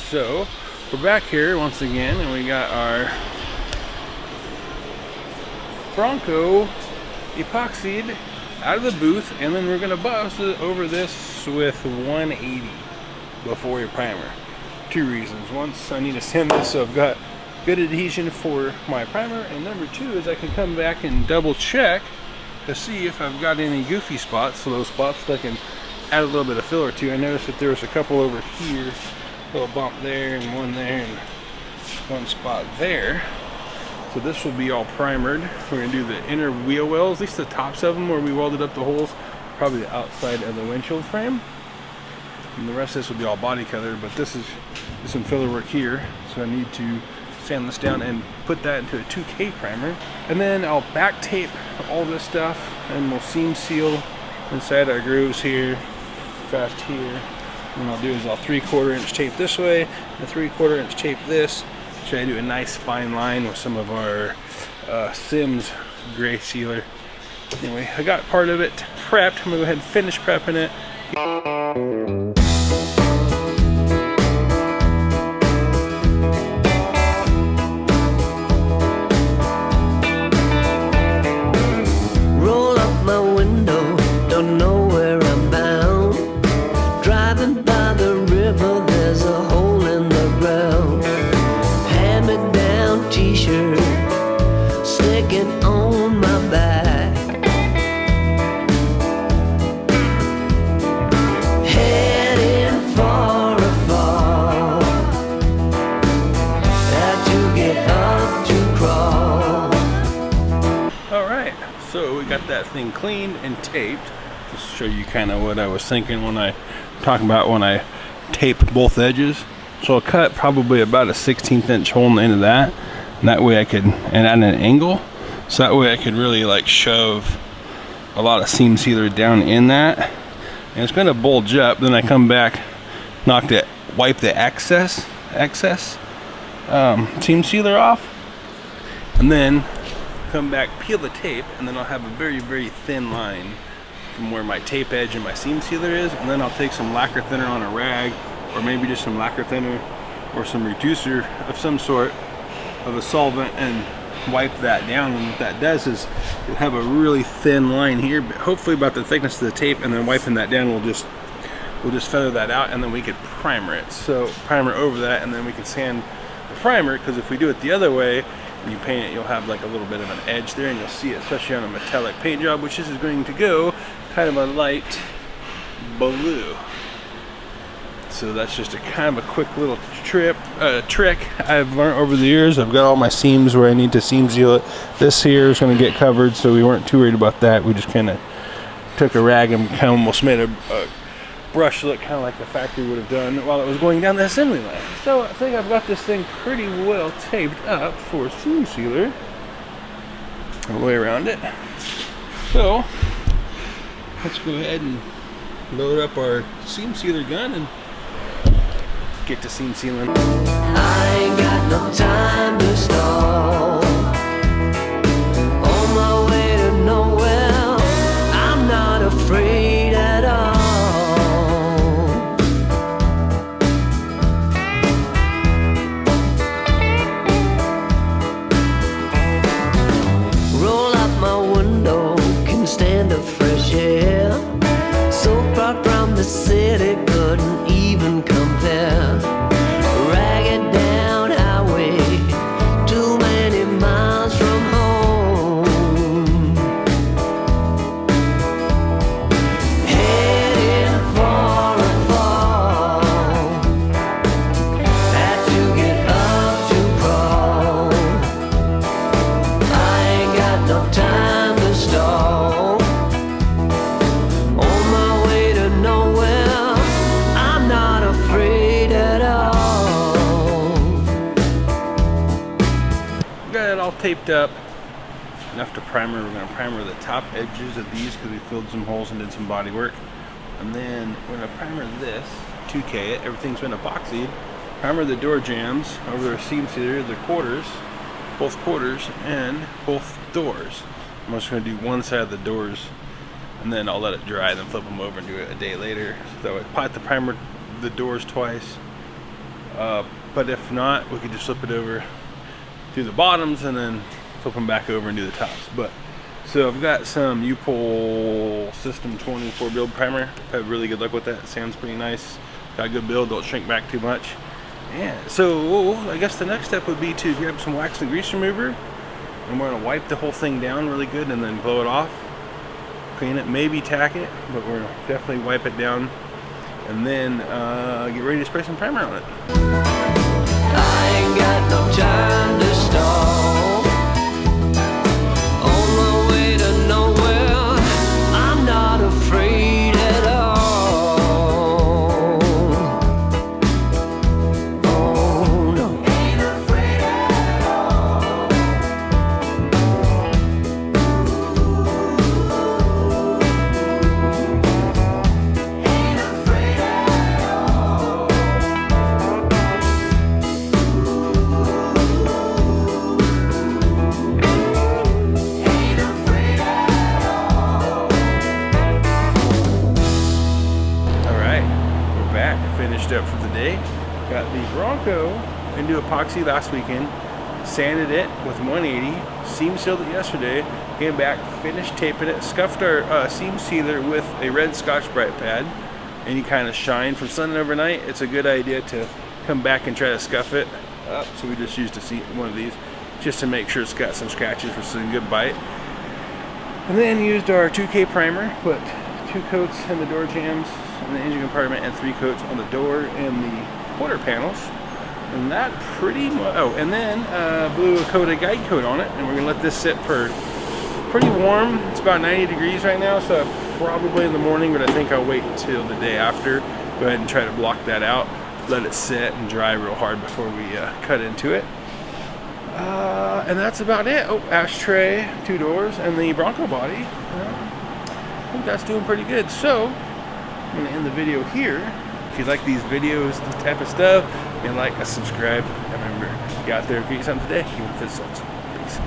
So we're back here once again, and we got our Bronco epoxied out of the booth, and then we're gonna bust it over this with 180 before your primer. Two reasons. Once, I need to sand this so I've got good adhesion for my primer, and number two is I can come back and double check to see if I've got any goofy spots. So those spots that I can add a little bit of filler to. I noticed that there was a couple over here, a little bump there and one there and one spot there. So this will be all primered. We're gonna do the inner wheel wells, at least the tops of them where we welded up the holes, probably the outside of the windshield frame. And the rest of this will be all body color, but this is some filler work here. So I need to sand this down and put that into a 2K primer. And then I'll back tape all this stuff and we'll seam seal inside our grooves here, fast here. And what I'll do is I'll 3/4 inch tape this way and 3/4 inch tape this. Try to do a nice fine line with some of our Sims gray sealer. Anyway, I got part of it prepped. I'm gonna go ahead and finish prepping it. Got that thing cleaned and taped. Just to show you kind of what I was thinking when I tape both edges. So I'll cut probably about a 1/16 inch hole in the end of that, and that way I could, and at an angle, so that way I could really like shove a lot of seam sealer down in that, and it's going to bulge up. Then I come back, wipe the excess seam sealer off, and then come back, peel the tape, and then I'll have a very, very thin line from where my tape edge and my seam sealer is, and then I'll take some lacquer thinner on a rag, or maybe just some lacquer thinner or some reducer of some sort of a solvent, and wipe that down. And what that does is you'll have a really thin line here, but hopefully about the thickness of the tape, and then wiping that down we'll just feather that out, and then we could primer it. So primer over that, and then we can sand the primer, because if we do it the other way and you paint it, you'll have like a little bit of an edge there, and you'll see it, especially on a metallic paint job, which this is going to go kind of a light blue. So that's just a kind of a quick little trick I've learned over the years. I've got all my seams where I need to seam seal it. This here is going to get covered, so we weren't too worried about that. We just kind of took a rag and kind of almost made a brush look kind of like the factory would have done while it was going down the assembly line. So I think I've got this thing pretty well taped up for seam sealer all the way around it. So let's go ahead and load up our seam sealer gun and get to seam sealing. I ain't got no time to stall. On my way to nowhere, I'm not afraid at all. Roll up my window, can stand the fresh air. So far from the city, couldn't even compare. Ragged down highway, too many miles from home. Heading for a fall, had to get up to crawl. I ain't got no time to stall. On my way to nowhere, I'm not afraid at all. Got it all taped up, enough to primer. We're going to primer the top edges of these because we filled some holes and did some body work. And then we're going to primer this, 2K it, everything's been epoxied. Primer the door jambs over the seam sealer, the quarters, both quarters and both doors. I'm just going to do one side of the doors, and then I'll let it dry, then flip them over and do it a day later. So I pot the primer the doors twice, But if not, we could just flip it over, do the bottoms, and then flip them back over and do the tops. But so I've got some U-Pole System 24 build primer. I've had really good luck with that. It sounds pretty nice. Got a good build, don't shrink back too much. Yeah, so I guess the next step would be to grab some wax and grease remover, and we're gonna wipe the whole thing down really good and then blow it off, clean it, maybe tack it, but we're gonna definitely wipe it down, and then get ready to spray some primer on it. I ain't got no time to stall. On my way to nowhere, I'm not afraid at all. Oh no, ain't afraid at all. Ain't afraid at all. Finished up for the day. Got the Bronco into epoxy last weekend, sanded it with 180, seam sealed it yesterday, came back, finished taping it, scuffed our seam sealer with a red Scotch-Brite pad. Any kind of shine from sun overnight, it's a good idea to come back and try to scuff it up. So we just used one of these just to make sure it's got some scratches for some good bite. And then used our 2K primer, put 2 coats in the door jambs in the engine compartment and 3 coats on the door and the quarter panels, and that pretty much. Oh, and then blew a coat of guide coat on it, and we're gonna let this sit for pretty warm. It's about 90 degrees right now, so probably in the morning, but I think I'll wait until the day after. Go ahead and try to block that out, let it sit and dry real hard before we cut into it. And that's about it. Oh, ashtray, 2 doors, and the Bronco body. I think that's doing pretty good. So I'm gonna end the video here. If you like these videos, this type of stuff, and like and subscribe. And remember, get out there, create something today. Even if it's peace.